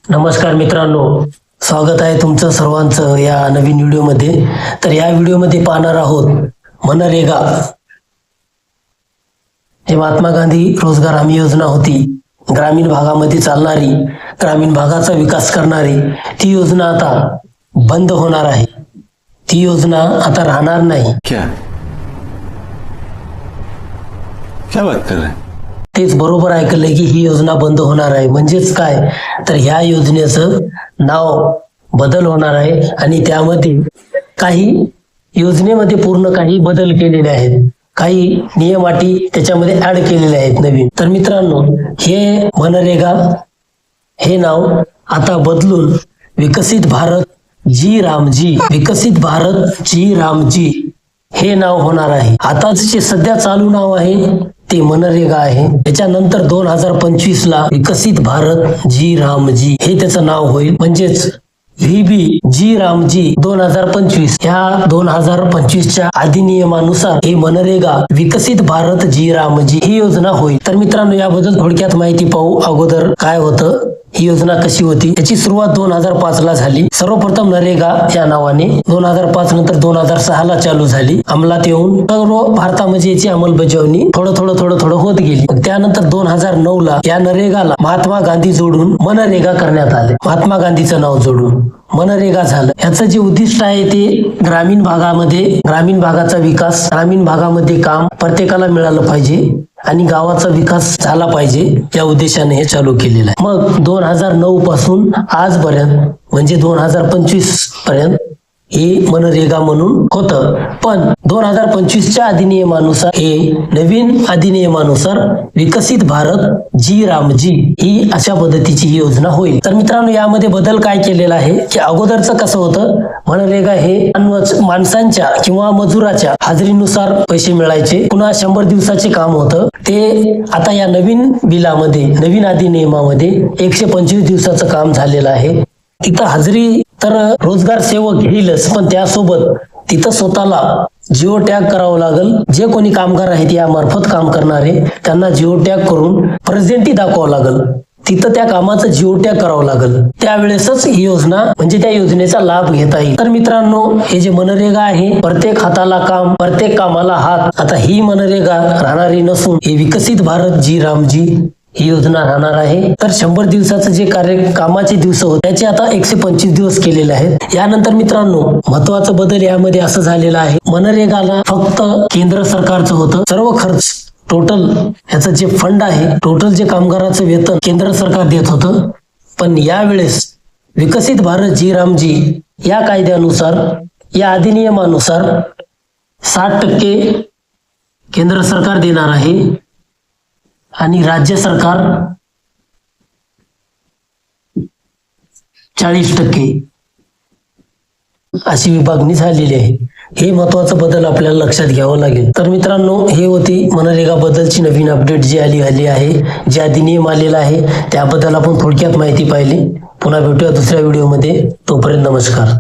नमस्कार मित्रांनो, स्वागत आहे तुमचं सर्वांचं या नवीन व्हिडिओमध्ये. तर या व्हिडिओमध्ये पाहणार आहोत मनरेगा, हे महात्मा गांधी रोजगार हमी योजना होती. ग्रामीण भागामध्ये चालणारी, ग्रामीण भागाचा विकास करणारी ती योजना आता बंद होणार आहे. ती योजना आता राहणार नाही. क्या क्या बात कर रहे हैं? तेच बरोबर ऐकलंय की ही योजना बंद होणार आहे. म्हणजेच काय, तर ह्या योजनेचं नाव बदल होणार आहे आणि त्यामध्ये काही योजनेमध्ये पूर्ण काही बदल केलेले आहेत. काही नियम अटी त्याच्यामध्ये ऍड केलेले आहेत नवीन. तर मित्रांनो, हे मनरेगा हे नाव आता बदलून विकसित भारत जी रामजी, विकसित भारत जी रामजी हे नाव होणार आहे. आता जे सध्या चालू नाव आहे ते मनरेगा आहे. त्याच्यानंतर 2025 ला विकसित भारत जी रामजी हे त्याचं नाव होईल. म्हणजेच व्हीबी जी रामजी 2025 ह्या 2025च्या अधिनियमानुसार हे मनरेगा विकसित भारत जी रामजी ही योजना होईल. तर मित्रांनो, याबद्दल थोडक्यात माहिती पाहू. अगोदर काय होतं, ही योजना कशी होती. याची सुरुवात 2005 ला झाली. सर्वप्रथम नरेगा या नावाने 2005 नंतर 2006 ला चालू झाली. अंमलात येऊन सर्व भारतामध्ये याची अंमलबजावणी थोडं होत गेली. त्यानंतर 2009 ला या नरेगाला महात्मा गांधी जोडून मनरेगा करण्यात आले. महात्मा गांधीचं नाव जोडून मनरेगा झालं. याचं जे उद्दिष्ट आहे ते ग्रामीण भागामध्ये, ग्रामीण भागाचा विकास, ग्रामीण भागामध्ये काम प्रत्येकाला मिळालं पाहिजे आणि गावाचा विकास झाला पाहिजे या उद्देशाने हे चालू केलेलं आहे. मग 2009 पासून आजपर्यंत म्हणजे 2025 पर्यंत हे मनरेगा म्हणून होतं. पण 2025च्या अधिनियमानुसार, हे नवीन अधिनियमानुसार विकसित भारत जी रामजी ही अशा पद्धतीची ही योजना होईल. तर मित्रांनो, यामध्ये बदल काय केलेला आहे की अगोदरचं कसं होतं, मनरेगा हे माणसांच्या किंवा मजुराच्या हाजरीनुसार पैसे मिळायचे. पुन्हा 100 दिवसाचे काम होतं. ते आता या नवीन बिलामध्ये, नवीन अधिनियमामध्ये 125 दिवसाचं काम झालेलं आहे. तिथं हजेरी तर रोजगार सेवक घेईलच, पण त्यासोबत तिथं स्वतःला जिओ टॅग करावं लागेल. जे कोणी कामगार आहेत या मार्फत काम करणारे त्यांना जिओ टॅग करून प्रेझेंटी दाखवावं लागेल. तिथं त्या कामाचं जिओ टॅग करावं लागेल. त्यावेळेसच ही योजना म्हणजे त्या योजनेचा लाभ घेता येईल. तर मित्रांनो, हे जे मनरेगा आहे, प्रत्येक हाताला काम, प्रत्येक कामाला हात. आता ही मनरेगा राहणारी नसून हे विकसित भारत जी रामजी ही योजना राहणार आहे. तर 100 दिवसाचं जे कामाचे दिवस होते त्याचे आता 125 दिवस केलेले आहेत. यानंतर मित्रांनो, महत्वाचा बदल यामध्ये असं झालेला आहे, मनरेगाला फक्त केंद्र सरकारचं होतं सर्व खर्च. टोटल ह्याचं जे फंड आहे, टोटल जे कामगाराचं वेतन केंद्र सरकार देत होतं. पण यावेळेस विकसित भारत जी रामजी या कायद्यानुसार, या अधिनियमानुसार 60% केंद्र सरकार देणार आहे आणि राज्य सरकार 40% अशी विभागणी झालेली आहे. हे महत्वाचा बदल आपल्याला लक्षात घ्यावं लागेल. तर मित्रांनो, हे होती मनरेगा बद्दलची नवीन अपडेट जी आली आहे, जे अधिनियम आलेला आहे त्याबद्दल आपण थोडक्यात माहिती पाहिली. पुन्हा भेटूया दुसऱ्या व्हिडिओमध्ये. तोपर्यंत नमस्कार.